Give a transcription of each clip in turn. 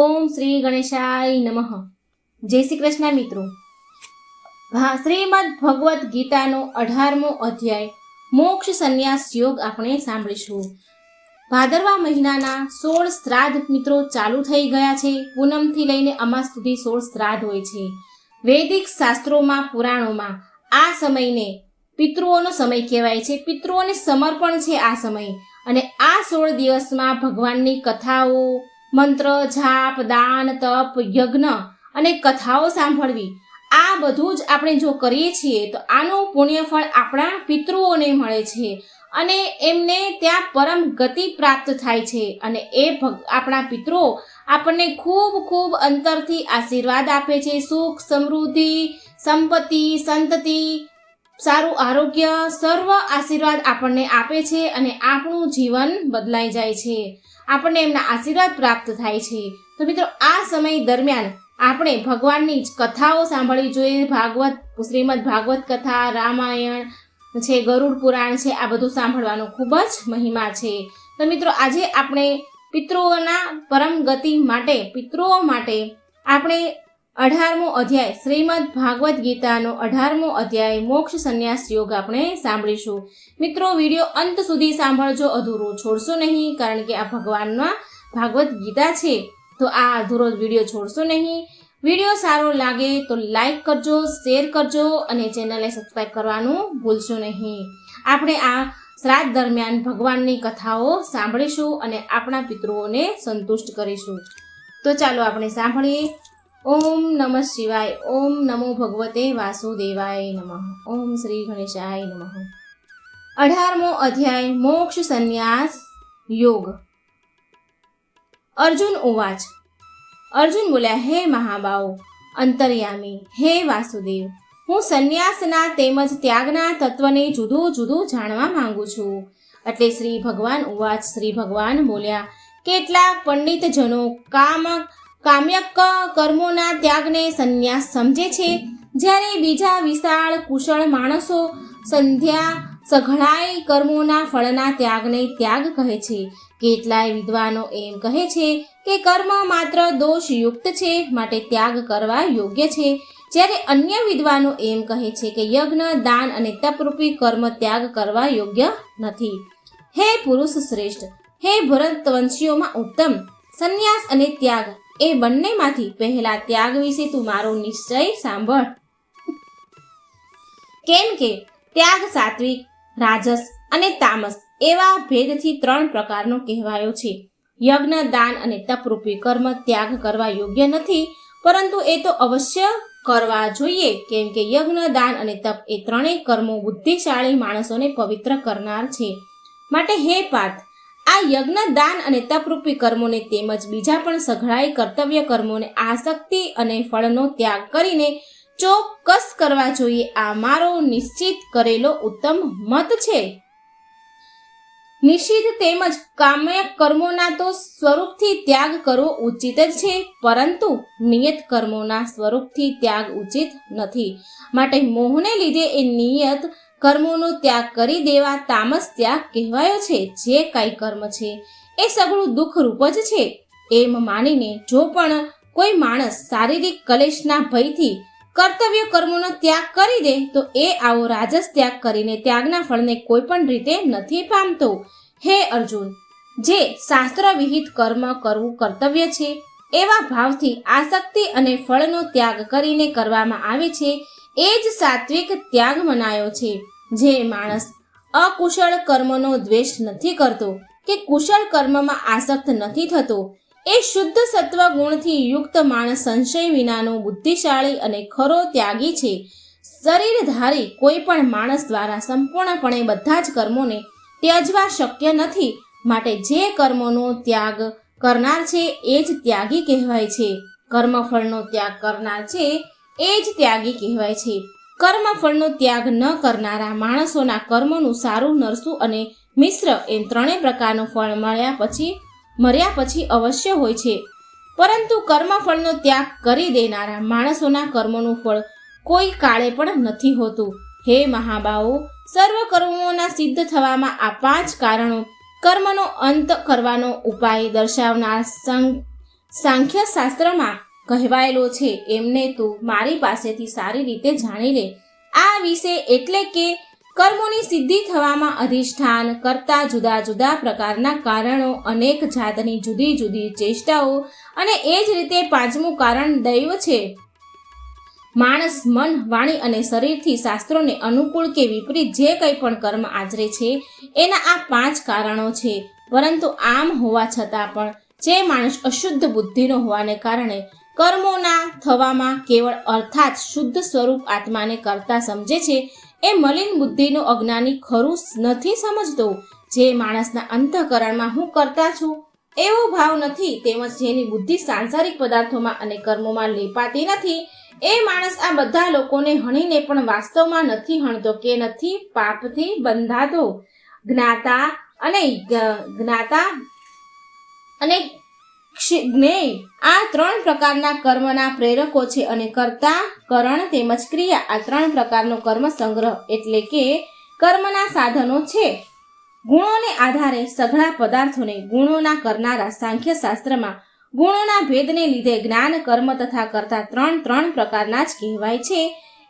ઓમ શ્રી ગણેશાય નમઃ. જય શ્રી કૃષ્ણ મિત્રો. શ્રીમદ ભગવદ્ ગીતાનો 18મો અધ્યાય મોક્ષ સંન્યાસ યોગ આપણે સાંભળીશું. ભાદરવા મહિનાના 16 શ્રાદ્ધ મિત્રો ચાલુ થઈ ગયા છે. પૂનમથી લઈને અમાસ સુધી 16 શ્રાદ્ધ હોય છે. વૈદિક શાસ્ત્રોમાં પુરાણોમાં આ સમયને પિતૃઓનો સમય કહેવાય છે. પિતૃઓને સમર્પણ છે આ સમય. અને આ 16 દિવસમાં ભગવાનની કથાઓ, મંત્ર, જાપ, દાન, તપ, યજ્ઞ અને કથાઓ સાંભળવી, આ બધું જ આપણે જો કરીએ છીએ તો આનું પુણ્યફળ આપણા પિતૃઓને મળે છે અને એમને ત્યાં પરમ ગતિ પ્રાપ્ત થાય છે. અને આપણા પિતૃઓ આપણને ખૂબ ખૂબ અંતરથી આશીર્વાદ આપે છે. સુખ, સમૃદ્ધિ, સંપત્તિ, સંતતિ, સારું આરોગ્ય, સર્વ આશીર્વાદ આપણને આપે છે અને આપણું જીવન બદલાઈ જાય છે. આપણને એમના આશીર્વાદ પ્રાપ્ત થાય છે. તો મિત્રો, આ સમય દરમિયાન આપણે ભગવાનની જ કથાઓ સાંભળવી જોઈએ. શ્રીમદ ભાગવત કથા, રામાયણ છે, ગરુડ પુરાણ છે, આ બધું સાંભળવાનો ખૂબ જ મહિમા છે. તો મિત્રો, આજે આપણે પિતૃઓના પરમ ગતિ માટે, પિતૃઓ માટે આપણે 18મો અધ્યાય શ્રીમદ ભાગવત ગીતાનો 18મો અધ્યાય મોક્ષ સંન્યાસ યોગ આપણે સાંભળીશું. મિત્રો, વિડીયો અંત સુધી સાંભળજો, અધૂરો છોડશો નહીં, કારણ કે આ ભગવાનના ભાગવત ગીતા છે, તો આ અધૂરો વિડીયો છોડશો નહીં. વિડીયો સારો લાગે તો લાઈક કરજો, શેર કરજો અને ચેનલને સબસ્ક્રાઈબ કરવાનું ભૂલશો નહીં. આપણે આ શ્રાદ્ધ દરમિયાન ભગવાનની કથાઓ સાંભળીશું અને આપણા પિતૃઓને સંતુષ્ટ કરીશું. તો ચાલો આપણે સાંભળીએ. ઓમ નમઃ શિવાય. ઓમ નમો ભગવતે વાસુદેવાય નમઃ. ઓમ શ્રી ગણેશાય નમઃ. 18મો અધ્યાય મોક્ષ સંન્યાસ યોગ. અર્જુન ઉવાચ. અર્જુન બોલ્યા, હે મહાબાહુ અંતર્યામી, હે વાસુદેવ, હું સંન્યાસના તેમજ ત્યાગના તત્વને જુદું જુદું જાણવા માંગુ છું. એટલે શ્રી ભગવાન ઉવાચ. શ્રી ભગવાન બોલ્યા, કેટલાક પંડિતજનો કામ્યક કર્મોના ત્યાગને સંન્યાસ સમજે છે, જ્યારે બીજા વિશાળ કુશળ માણસો સઘળાય કર્મોના ફળના ત્યાગને ત્યાગ કહે છે. કેટલાય વિદ્વાનો એમ કહે છે કે કર્મ માત્ર દોષયુક્ત છે, માટે ત્યાગ કરવા યોગ્ય છે, જ્યારે અન્ય વિદ્વાનો એમ કહે છે કે યજ્ઞ, દાન અને તપરૂપી કર્મ ત્યાગ કરવા યોગ્ય નથી. હે પુરુષ શ્રેષ્ઠ, હે ભરતવંશીઓમાં ઉત્તમ, સંન્યાસ અને ત્યાગ એ બંનેમાંથી પહેલા ત્યાગ વિશે તું મારો નિશ્ચય સાંભળ. કેમ કે ત્યાગ સાત્વિક, રાજસ અને તામસ એવા ભેદથી 3 પ્રકારનો કહેવાયો છે. યજ્ઞ, દાન અને તપરૂપી કર્મ ત્યાગ કરવા યોગ્ય નથી, પરંતુ એ તો અવશ્ય કરવા જોઈએ, કેમ કે યજ્ઞ, દાન અને તપ એ 3 કર્મો બુદ્ધિશાળી માણસોને પવિત્ર કરનાર છે. માટે હે પાર્થ, આ યજ્ઞ, દાન અને તપરૂપી કર્મોને તેમજ બીજા પણ સઘળાય કર્તવ્ય કર્મોને આસક્તિ અને ફળનો ત્યાગ કરીને ચોક્કસ કરવા જોઈએ. આ મારો નિશ્ચિત કરેલો ઉત્તમ મત છે. નિષિદ્ધ તેમજ કામ્ય કર્મોના તો સ્વરૂપથી ત્યાગ કરવો ઉચિત જ છે, પરંતુ નિયત કર્મોના સ્વરૂપથી ત્યાગ ઉચિત નથી. માટે મોહને લીધે એ નિયત કર્મોનો ત્યાગ કરી દેવા તામસ ત્યાગ કહેવાયો છે. જે કાંઈ કર્મ છે એ સઘળું દુઃખરૂપ જ છે એમ માનીને જો પણ કોઈ માણસ શારીરિક કલેશના ભયથી કર્તવ્ય કર્મોનો ત્યાગ કરી દે તો એ આવો રાજસ ત્યાગ કરીને ત્યાગના ફળને કોઈ પણ રીતે નથી પામતો. હે અર્જુન, જે શાસ્ત્ર વિહિત કર્મ કરવું કર્તવ્ય છે એવા ભાવથી આસક્તિ અને ફળનો ત્યાગ કરીને કરવામાં આવે છે એ જ સાત્વિક ત્યાગ મનાયો છે. જે માણસ અકુશળ કર્મનો દ્વેષ નથી કરતો કે કુશળ કર્મમાં આસક્ત નથી થતો, એ શુદ્ધ સત્વ ગુણથી યુક્ત માણસ સંશય વિનાનો બુદ્ધિશાળી અને ખરો ત્યાગી છે. શરીરધારી કોઈ પણ માણસ દ્વારા સંપૂર્ણપણે બધા જ કર્મોને ત્યજવા શક્ય નથી. માટે જે કર્મોનો ત્યાગ કરનાર છે એ જ ત્યાગી કહેવાય છે. કર્મફળનો ત્યાગ કરનાર છે એ જ ત્યાગી કહેવાય છે. કર્મફળનો ત્યાગ ન કરનારા માણસોના કર્મોનું સારું, નરસું અને મિશ્ર એમ 3 પ્રકારનું ફળ મર્યા પછી અવશ્ય હોય છે, પરંતુ કર્મફળનો ત્યાગ કરી દેનારા માણસોના કર્મોનું ફળ કોઈ કાળે પણ નથી હોતું. હે મહાબાહો, સર્વ કર્મોના સિદ્ધ થવામાં આ 5 કારણો કર્મનો અંત કરવાનો ઉપાય દર્શાવનાર સાંખ્ય શાસ્ત્રમાં કહેવાયેલો છે એમને તું મારી પાસેથી સારી રીતે જાણી લે. આ વિશે એટલે કે કર્મોની સિદ્ધિ થવામાં અધિષ્ઠાન કરતા જુદા જુદા પ્રકારના કારણો, અનેક જાતની જુદી જુદી ચેષ્ટાઓ અને એ જ રીતે પાંચમું કારણ દૈવ છે. માણસ મન, વાણી અને શરીરથી શાસ્ત્રોને અનુકૂળ કે વિપરીત જે કંઈ પણ કર્મ આચરે છે એના આ 5 કારણો છે. પરંતુ આમ હોવા છતાં પણ જે માણસ અશુદ્ધ બુદ્ધિનો હોવાને કારણે કર્મોના થવામાં કેવળ અર્થાત શુદ્ધ સ્વરૂપ આત્માને કરતા સમજે છે એ મલિન બુદ્ધિનો અજ્ઞાની ખરું નથી સમજતો. જે માણસના અંતઃકરણમાં હું કરતા છું એવો ભાવ નથી, તેમજ જેની બુદ્ધિ સાંસારિક પદાર્થોમાં અને કર્મોમાં લેપાતી નથી, એ માણસ આ બધા લોકોને હણીને પણ વાસ્તવમાં નથી હણતો કે નથી પાપથી બંધાતો. જ્ઞાતા અને જ્ઞેય આ 3 પ્રકારના કર્મના પ્રેરકો છે અને કર્તા, કરણ તેમજ ક્રિયા આ 3 પ્રકારનો કર્મ સંગ્રહ એટલે કે કર્મના સાધનો છે. ગુણોને આધારે સઘળા પદાર્થોને ગુણોના કરનારા સાંખ્ય શાસ્ત્રમાં ગુણોના ભેદને લીધે જ્ઞાન, કર્મ તથા કર્તા 3 પ્રકારના જ કહેવાય છે.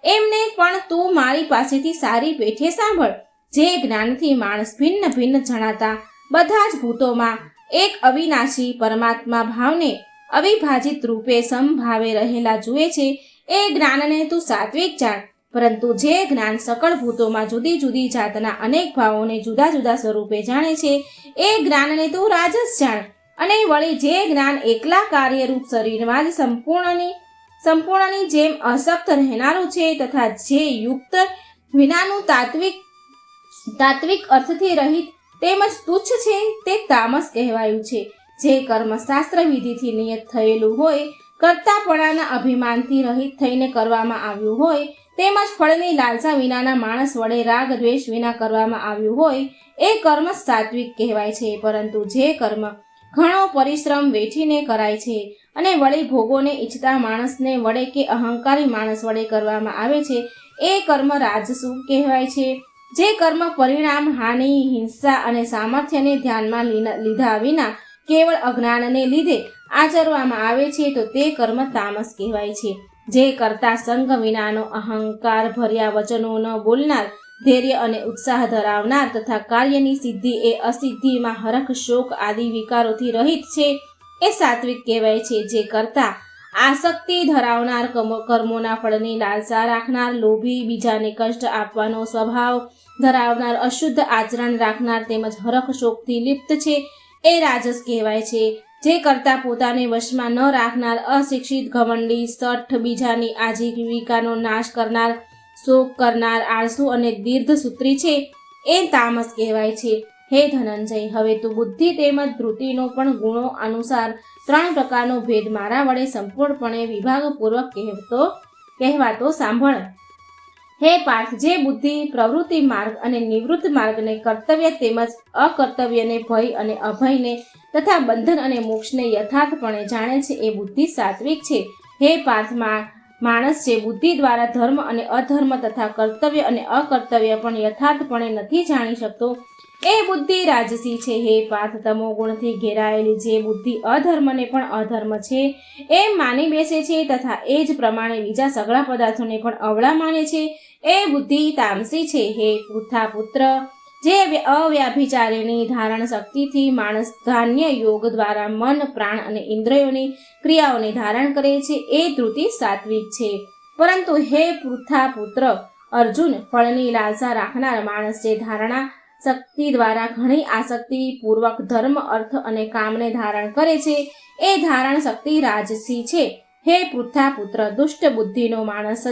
એમને પણ તું મારી પાસેથી સારી પેઠે સાંભળ. જે જ્ઞાનથી માણસ ભિન્ન ભિન્ન જણાતા બધા જ ભૂતોમાં એક અવિનાશી પરમાત્મા ભાવને અવિભાજિત રૂપે સમભાવે રહેલા જુએ છે એ જ્ઞાનને તું સાત્વિક જાણ. પરંતુ જે જ્ઞાન સકળ ભૂતોમાં જુદી જુદી જાતના અનેક ભાવોને જુદા જુદા સ્વરૂપે જાણે છે એ જ્ઞાનને તું રાજસ જાણ. અને વળી જે જ્ઞાન એકલા કાર્યરૂપ શરીરમાં જ સંપૂર્ણની જેમ અશક્ત રહેનારું છે તથા જે યુક્ત વિનાનું તાત્વિક અર્થથી રહિત તેમજ તુચ્છ છે તે તામસ કહેવાયું છે. જે કર્મ શાસ્ત્ર વિધિથી નિયત થયેલું હોય, કર્તાપણાના અભિમાનથી રહિત થઈને કરવામાં આવ્યું હોય, તેમજ ફળની લાલસા વિનાના માણસ વડે રાગ દ્વેષ વિના કરવામાં આવ્યું હોય એ કર્મ સાત્વિક કહેવાય છે. પરંતુ જે કર્મ ઘણો પરિશ્રમ વેઠીને કરાય છે અને વળી ભોગોને ઈચ્છતા માણસને વડે કે અહંકારી માણસ વડે કરવામાં આવે છે એ કર્મ રાજસુક કહેવાય છે. જે કર્મ પરિણામ, હાનિ, હિંસા અને સામર્થ્યને ધ્યાનમાં લીધા વિના કેવળ અજ્ઞાનને લીધે આચરવામાં આવે છે તો તે કર્મ તામસ કહેવાય છે. જે કરતા સંગ વિનાનો, અહંકાર ભર્યા વચનો ન બોલનાર, ધૈર્ય અને ઉત્સાહ ધરાવનાર તથા કાર્યની સિદ્ધિ એ અસિદ્ધિમાં હરખ, શોક આદિ વિકારોથી રહિત છે એ સાત્વિક કહેવાય છે. જે કરતા આસક્તિ ધરાવનાર, કર્મોના ફળની લાલસા રાખનાર, લોભી, બીજાને કષ્ટ આપવાનો સ્વભાવ ધરાવનાર, અશુદ્ધ આચરણ રાખનાર તેમજ હરખ શોકથી લિપ્ત છે એ રાજસ કહેવાય છે. જે કરતા પોતાને વશમાં ન રાખનાર, અશિક્ષિત, ઘમંડી, સઠ્ઠ, બીજાની આજીવિકાનો નાશ કરનાર, શોક કરનાર, આળસુ અને દીર્ઘસૂત્રી છે એ તામસ કહેવાય છે. હે ધનંજય, હવે તું બુદ્ધિ તેમજ ધૃતિનો પણ ગુણો અનુસાર 3 પ્રકારનો ભેદ મારા વડે સંપૂર્ણપણે વિભાગપૂર્વક કહેવાતો સાંભળ. હે પાર્થ, જે બુદ્ધિ પ્રવૃત્તિ માર્ગ અને નિવૃત્ત માર્ગને, કર્તવ્ય તેમજ અકર્તવ્યને, ભય અને અભયને તથા બંધન અને મોક્ષને યથાર્થપણે જાણે છે એ બુદ્ધિ સાત્વિક છે. હે પાર્થ, માણસ જે બુદ્ધિ દ્વારા ધર્મ અને અધર્મ તથા કર્તવ્ય અને અકર્તવ્ય પણ યથાર્થપણે નથી જાણી શકતો એ બુદ્ધિ રાજસી છે. હે પાર્થ, તમો ગુણથી ઘેરાયેલી જે બુદ્ધિ અધર્મને પણ અધર્મ છે એમ માની બેસે છે તથા એ જ પ્રમાણે બીજા સગળા પદાર્થોને પણ અવળા માને છે એ બુદ્ધિ તામસી છે. હે પૃથા પુત્ર, જે અવ્યાભિચારીણી ધારણ શક્તિથી માણસ ધાન્ય યોગ દ્વારા મન, પ્રાણ અને ઇન્દ્રિયોની ક્રિયાઓને ધારણ કરે છે એ ધૃતિ સાત્વિક છે. પરંતુ હે પૃથા પુત્ર અર્જુન, ફળની લાલસા રાખનાર માણસ જે ધારણા શક્તિ દ્વારા ઘણી આસક્તિ પૂર્વક ધર્મ, અર્થ અને કામને ધારણ કરે છે એ ધારણ શક્તિ રાજસી છે. હે પૃથા પુત્ર, દુષ્ટ બુદ્ધિનો માણસ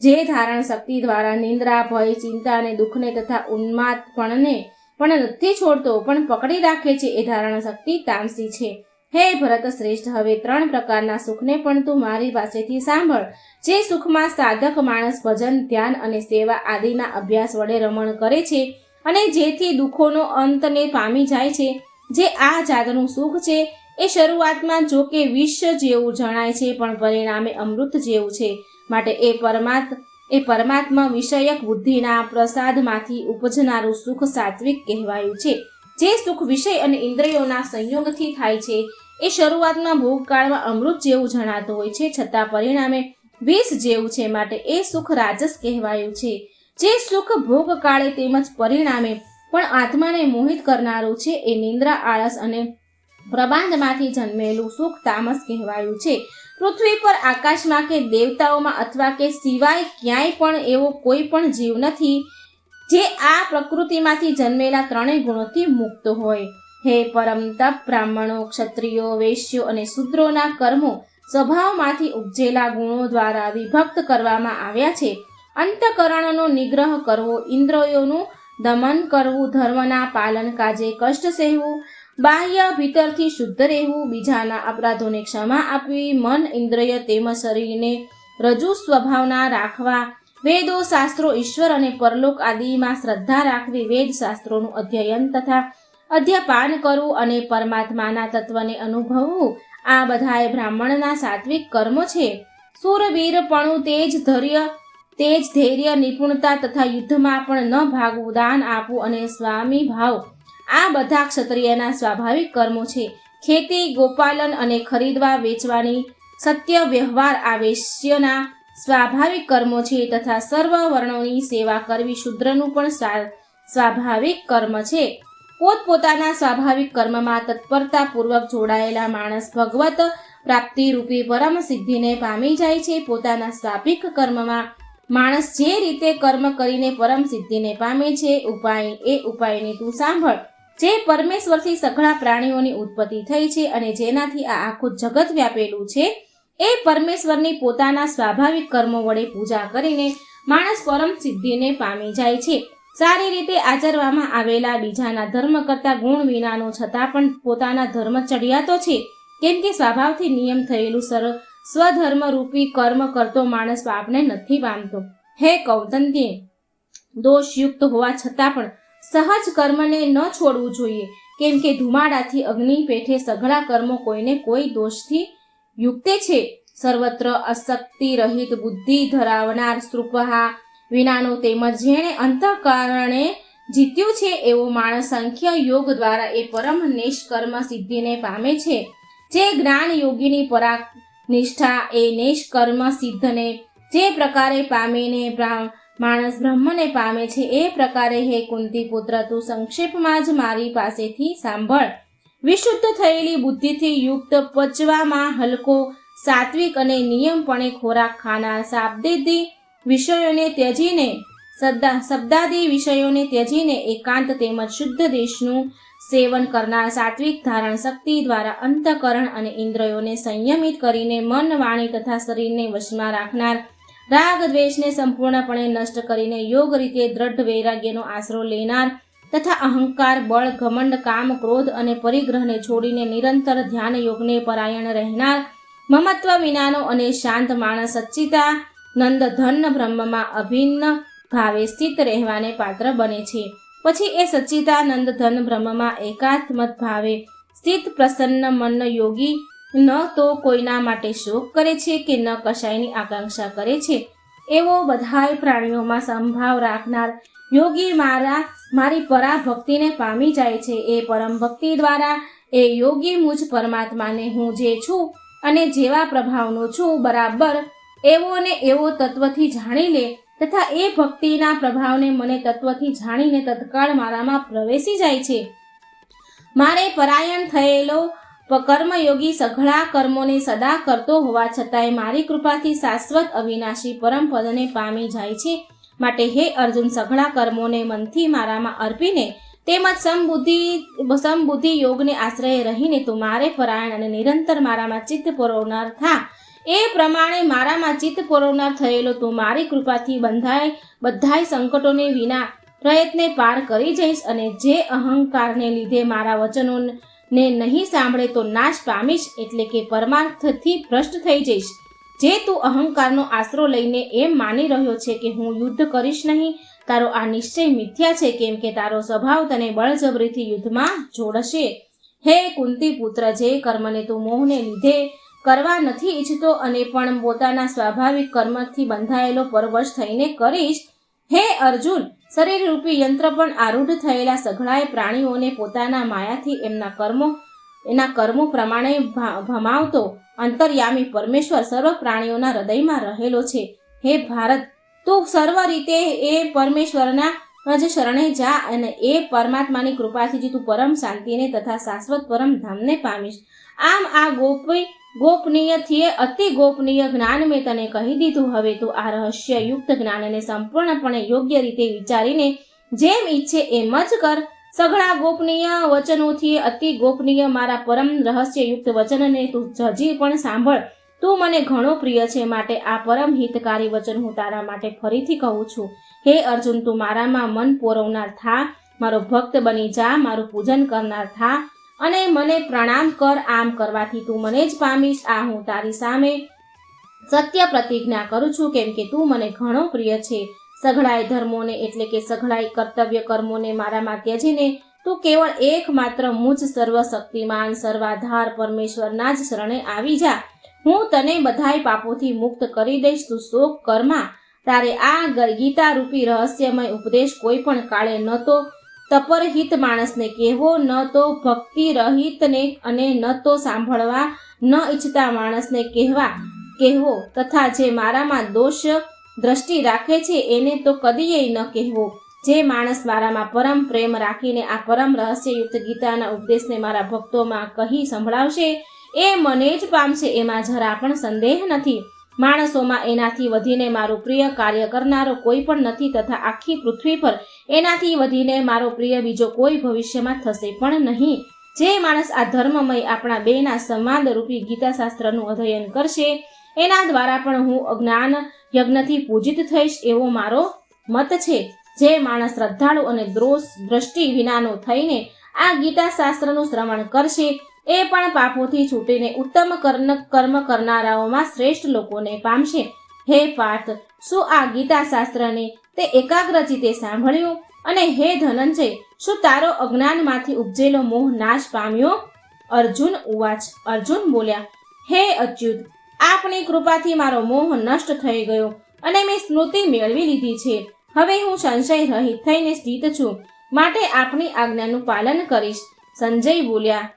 જે ધારણ શક્તિ દ્વારા નિંદ્રા, ભય, ચિંતા અને દુઃખને તથા ઉન્માદપણને પણ નથી છોડતો પણ પકડી રાખે છે એ ધારણ શક્તિ તામસી છે. હે ભરત શ્રેષ્ઠ, હવે 3 પ્રકારના સુખને પણ તું મારી પાસેથી સાંભળ. જે સુખમાં સાધક માણસ ભજન, ધ્યાન અને સેવા આદિના અભ્યાસ વડે રમણ કરે છે અને જેથી દુઃખોનો અંતને પામી જાય છે, જે આ જાતનું સુખ છે એ શરૂઆતમાં જો કે વિષ જેવું જણાય છે પણ પરિણામે અમૃત જેવું છે. માટે એ પરમાત્મા વિષયક બુદ્ધિના પ્રસાદમાંથી ઉપજનારું સુખ સાત્વિક કહેવાયું છે. જે સુખ વિષય અને ઇન્દ્રિયોના સંયોગથી થાય છે એ શરૂઆતમાં ભોગકાળમાં અમૃત જેવું જણાતું હોય છે, છતાં પરિણામે વિષ જેવું છે, માટે એ સુખ રાજસ કહેવાયું છે. જે સુખ ભોગકાળે તેમજ પરિણામે પણ આત્માને મોહિત કરનારું છે, એ નિંદ્રા, આળસ અને પ્રબાંધમાંથી જન્મેલું સુખ તામસ કહેવાયું છે. પૃથ્વી પર, આકાશમાં કે દેવતાઓમાં અથવા કે સિવાય ક્યાંય પણ એવો કોઈ પણ જીવ નથી જે આ પ્રકૃતિમાંથી જન્મેલા ત્રણેય ગુણોથી મુક્ત હોય. હે પરમ તપ, બ્રાહ્મણો, ક્ષત્રિયો, વૈશ્યો અને શૂદ્રોના કર્મો સ્વભાવમાંથી ઉપજેલા ગુણો દ્વારા વિભક્ત કરવામાં આવ્યા છે. અંતઃકરણનો નિગ્રહ કરવો, ઇન્દ્રિયોનું દમન કરવું, ધર્મના પાલન કાજે કષ્ટ સહેવું, બાહ્ય ભીતરથી શુદ્ધ રહેવું, બીજાના અપરાધોને ક્ષમા આપવી, મન, ઇન્દ્રિય તેમજ શરીરને રજૂ સ્વભાવના રાખવા, વેદો, શાસ્ત્રો, ઈશ્વર અને પરલોક આદિમાં શ્રદ્ધા રાખવી, વેદ શાસ્ત્રોનું અધ્યયન તથા અધ્યપાન કરવું અને પરમાત્માના તત્વને અનુભવવું, આ બધાય બ્રાહ્મણના સાત્વિક કર્મો છે. શૂરવીરપણું, તેજ, ધૈર્ય, નિપુણતા તથા યુદ્ધમાં પણ ન ભાગવું, દાન આપવું અને સ્વામી ભાવ, આ બધા ક્ષત્રિયના સ્વાભાવિક કર્મો છે. ખેતી, ગોપાલન અને ખરીદવા વેચવાની સત્ય વ્યવહાર આ વૈશ્યના સ્વાભાવિક કર્મો છે, તથા સર્વ વર્ણોની સેવા કરવી શૂદ્રનું પણ સ્વાભાવિક કર્મ છે. પોતપોતાના સ્વાભાવિક કર્મમાં તત્પરતાપૂર્વક જોડાયેલા માણસ ભગવત પ્રાપ્તિ રૂપી પરમ સિદ્ધિને પામી જાય છે. પોતાના સ્વાભાવિક કર્મમાં માણસ જે રીતે કર્મ કરીને પરમ સિદ્ધિને પામે છે, ઉપાયની તું સાંભળ. જે પરમેશ્વરથી સઘળા પ્રાણીઓની ઉત્પત્તિ થઈ છે અને જેનાથી આ આખું જગત વ્યાપેલું છે, એ પરમેશ્વરની પોતાના સ્વાભાવિક કર્મો વડે પૂજા કરીને માણસ પરમ સિદ્ધિને પામી જાય છે. સારી રીતે આચરવામાં આવેલા બીજાના ધર્મ કરતા ગુણ વિનાનો છતાં પણ પોતાના ધર્મ ચડિયાતો છે, કેમ કે સ્વભાવથી નિયમ થયેલું સ્વધર્મ રૂપી કર્મ કરતો માણસ પાપને નથી પામતો. હે કૌંતન્ય, દોષયુક્ત હોવા છતાં પણ સહજ કર્મને ન છોડવું જોઈએ, કેમ કે ધુમાડાથી અગ્નિ પેઠે સઘળા કર્મો કોઈને કોઈ દોષથી યુક્તે છે. સર્વત્ર અશક્તિ રહિત બુદ્ધિ ધરાવનાર, સ્ત્રુપહા વિનાનો તેમજ જેણે અંતઃકરણે જીત્યું છે એવો માણસ સંખ્ય યોગ દ્વારા એ પરમ નિષ્કર્મ સિદ્ધિને પામે છે. જે જ્ઞાન યોગીની પરાનિષ્ઠા એ નિષ્કર્મ સિદ્ધને જે પ્રકારે પામીને માણસ બ્રહ્મને પામે છે, એ પ્રકારે હે કુંતી પુત્ર, તું સંક્ષેપમાં જ મારી પાસેથી સાંભળ. વિશુદ્ધ થયેલી બુદ્ધિથી યુક્ત, પચવામાં હલકો, સાત્વિક અને નિયમપણે ખોરાક ખાનાર, શબ્દાદી વિષયોને ત્યજીને એકાંત તેમજ શુદ્ધ દેશનું સેવન કરનાર, સાત્વિક ધારણ શક્તિ દ્વારા અંતઃકરણ અને ઇન્દ્રિયોને સંયમિત કરીને મન, વાણી તથા શરીરને વશમાં રાખનાર, રાગ દ્વેષને સંપૂર્ણપણે નષ્ટ કરીને યોગ રીતે દ્રઢ વૈરાગ્યનો આશરો લેનાર તથા અહંકાર, બળ, ઘમંડ, કામ, ક્રોધ અને પરિગ્રહને છોડીને નિરંતર ધ્યાન યોગને પરાયણ રહેનાર, મમત્વ વિનાનો અને શાંત માણસ સચ્ચિદાનંદ ધન બ્રહ્મમાં અભિન્ન ભાવે સ્થિત રહેવાને પાત્ર બને છે. પછી એ સચ્ચિદાનંદ ધન બ્રહ્મમાં એકાત્મત ભાવે સ્થિત પ્રસન્ન મન યોગી ન તો કોઈના માટે શોક કરે છે કે ન કશાયની આકાંક્ષા કરે છે, એવો બધાય પ્રાણીઓમાં સંભાવ રાખનાર યોગી મારી પરાભક્તિને પામી જાય છે. એ પરમ ભક્તિ દ્વારા એ યોગી મુજ પરમાત્માને હું જે છું અને જેવા પ્રભાવનો છું બરાબર એવો ને એવો તત્વથી જાણી લે તથા એ ભક્તિના પ્રભાવને મને તત્વથી જાણીને તત્કાળ મારામાં પ્રવેશી જાય છે. મારે પરાયણ થયેલો કર્મયોગી સઘળા કર્મોને સદા કરતો હોવા છતાંય મારી કૃપાથી શાશ્વત અવિનાશી પરમ પદને પામી જાય છે. માટે હે અર્જુન, સઘળા કર્મોને મનથી મારામાં અર્પીને તેમજ સમબુદ્ધિ યોગને આશ્રય રહીને તું મારે પરાયણ અને નિરંતર મારામાં ચિત્ત પરોવનાર થા. એ પ્રમાણે મારામાં ચિત્ત પરોવનાર થયેલો તું મારી કૃપાથી બધાય સંકટોને વિના પ્રયત્ને પાર કરી જઈશ, અને જે અહંકારને લીધે મારા વચનોને નહીં સાંભળે તો નાશ પામીશ, એટલે કે પરમાર્થથી ભ્રષ્ટ થઈ જઈશ. જે તું અહંકારનો આશરો લઈને એમ માની રહ્યો છે કે હું યુદ્ધ કરીશ નહીં, તારો આ નિશ્ચય મિથ્યા છે, કેમ કે તારો સ્વભાવ તને બળજબરીથી યુદ્ધમાં જોડશે. હે કુંતી પુત્ર, જે કર્મને તું મોહને લીધે કરવા નથી ઈચ્છતો અને પણ પોતાના સ્વાભાવિક કર્મથી બંધાયેલો પરવશ થઈને કરીશ, હે અર્જુન, શરીર રૂપી યંત્ર પણ આરૂઢ થયેલા સઘળાય પ્રાણીઓને પોતાના માયાથી એમના કર્મો એના કર્મો પ્રમાણે ભમાવતો અંતર્યામી પરમેશ્વર સર્વ પ્રાણીઓના હૃદયમાં રહેલો છે. હે ભારત, તું સર્વ રીતે એ પરમેશ્વરના જ શરણે જા અને એ પરમાત્માની કૃપાથી જ તું પરમ શાંતિને તથા શાશ્વત પરમ ધામને પામીશ. આમ આ ગોપનીયથી અતિ ગોપનીય જ્ઞાન મેં તને કહી દીધું. હવે તું આ રહસ્ય યુક્ત જ્ઞાનને સંપૂર્ણપણે યોગ્ય રીતે વિચારીને જેમ ઈચ્છે એમ જ કર. સઘળા ગોપનીય વચનોથી અતિ ગોપનીય મારા પરમ રહસ્યયુક્ત વચનને તું હજી પણ સાંભળ. તું મને ઘણો પ્રિય છે, માટે આ પરમ હિતકારી વચન હું તારા માટે ફરીથી કહું છું. હે અર્જુન, તું મારામાં મન પોરવનાર થા, મારો ભક્ત બની જા, મારું પૂજન કરનાર થા અને મને પ્રણામ કર. આમ કરવાથી તું મને જ પામીશ. આ હું તારી સામે સત્ય પ્રતિજ્ઞા કરું છું, કેમ કે તું મને ઘણો પ્રિય છે. સઘળાય ધર્મોને એટલે કે સઘળાય કર્તવ્ય કર્મોને મારામાં ત્યજીને તું કેવળ એકમાત્ર મુજ સર્વશક્તિમાન સર્વાધાર પરમેશ્વરના જ શરણે આવી જા. હું તને બધાય પાપોથી મુક્ત કરી દઈશ. તું શોક કરમાં. તારે આ ગીતા રૂપી રહસ્યમય ઉપદેશ કોઈ પણ કાળે ન તો તપરહિત માણસને કહેવો, ન તો ભક્તિ રહિતને અને ન તો સાંભળવા ન ઈચ્છતા માણસને કહેવો તથા જે મારામાં દોષ દ્રષ્ટિ રાખે છે એને તો કદીય ન કહેવો. જે માણસ મારામાં પરમ પ્રેમ રાખીને આ પરમ રહસ્યયુક્ત ગીતાના ઉપદેશને મારા ભક્તોમાં કહી સંભળાવશે એ મને જ પામશે, એમાં જરા પણ સંદેહ નથી. માણસોમાં એનાથી વધીને મારું પ્રિય કાર્ય કરનારો કોઈ પણ નથી, તથા આખી પૃથ્વી પર એનાથી વધીને મારો પ્રિય બીજો કોઈ ભવિષ્યમાં થશે પણ નહીં. જે માણસ આ ધર્મમય આપણા બેના સંવાદરૂપી ગીતાશાસ્ત્રનું અધ્યયન કરશે એના દ્વારા પણ હું અજ્ઞાન યજ્ઞથી પૂજિત થઈશ એવો મારો મત છે. જે માણસ શ્રદ્ધાળુ અને દ્રષ્ટિ વિનાનો થઈને આ ગીતાશાસ્ત્રનું શ્રવણ કરશે એ પણ પાપોથી છૂટીને ઉત્તમ કર્મ કરનારાઓમાં શ્રેષ્ઠ લોકોને પામશે. હે પાર્થ, શું આ ગીતાશાસ્ત્રને તે એકાગ્રચિતે સાંભળ્યું? અને હે ધનંજય, શું તારો અજ્ઞાનમાંથી ઉપજેલો મોહ નાશ પામ્યો? અર્જુન ઉવાચ. અર્જુન બોલ્યા, હે અચ્યુત, આપની કૃપાથી મારો મોહ નષ્ટ થઈ ગયો અને મેં સ્મૃતિ મેળવી લીધી છે. હવે હું સંશય રહિત થઈને સ્થિત છું, માટે આપની આજ્ઞાનું પાલન કરીશ. સંજય બોલ્યા,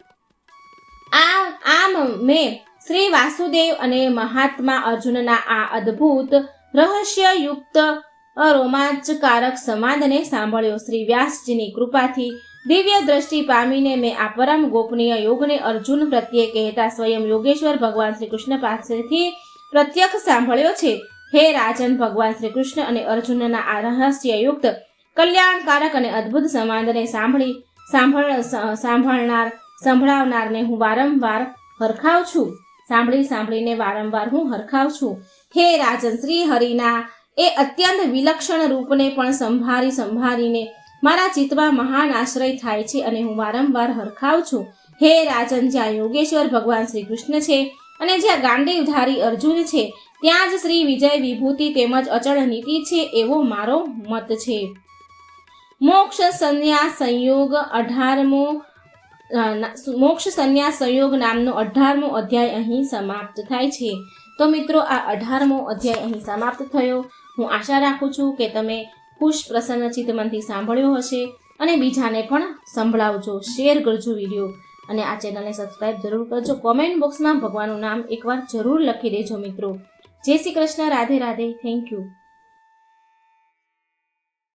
આમ મેં શ્રી વાસુદેવ અને મહાત્મા અર્જુનના આ અદ્ભુત રહસ્યયુક્ત રોમાંચકારક સંવાદને સાંભળ્યો. શ્રી વ્યાસજીની કૃપાથી દિવ્ય દ્રષ્ટિ પામીને મેં આ પરમ ગોપનીય યોગને અર્જુન પ્રત્યે કહેતા સ્વયં યોગેશ્વર ભગવાન શ્રી કૃષ્ણ પાસેથી પ્રત્યક્ષ સાંભળ્યો છે. હે રાજન, ભગવાન શ્રી કૃષ્ણ અને અર્જુનના આ રહસ્યયુક્ત કલ્યાણકારક અને અદ્ભુત સંવાદને સંભળાવનારને હું વારંવાર હરખાવ છું. સાંભળીને વારંવાર હું હરખાવ છું. હે રાજન, શ્રી હરિના એ અત્યંત વિલક્ષણ રૂપને પણ સંભાળીને મારા ચિત્તમાં મહાન આશ્રય થાય છે અને હું વારંવાર હરખાવ છું. હે રાજન, જ્યાં યોગેશ્વર ભગવાન શ્રી કૃષ્ણ છે અને જ્યાં ગાંડીવધારી અર્જુન છે ત્યાં જ શ્રી વિજય વિભૂતિ તેમજ અચળ નીતિ છે એવો મારો મત છે. મોક્ષ સંન્યાસ સંયોગ નામનો 18મો અધ્યાય અહીં સમાપ્ત થાય છે. તો મિત્રો, આ 18મો અધ્યાય અહીં સમાપ્ત થયો. હું આશા રાખું છું કે તમે ખુશ પ્રસન્ન ચિત્ત મનથી સાંભળ્યો હશે અને બીજાને પણ સંભળાવજો, શેર કરજો વિડીયો અને આ ચેનલને સબસ્ક્રાઇબ જરૂર કરજો. કોમેન્ટ બોક્સમાં ભગવાનનું નામ એકવાર જરૂર લખી દેજો મિત્રો. જય શ્રી કૃષ્ણ. રાધે રાધે. Thank you.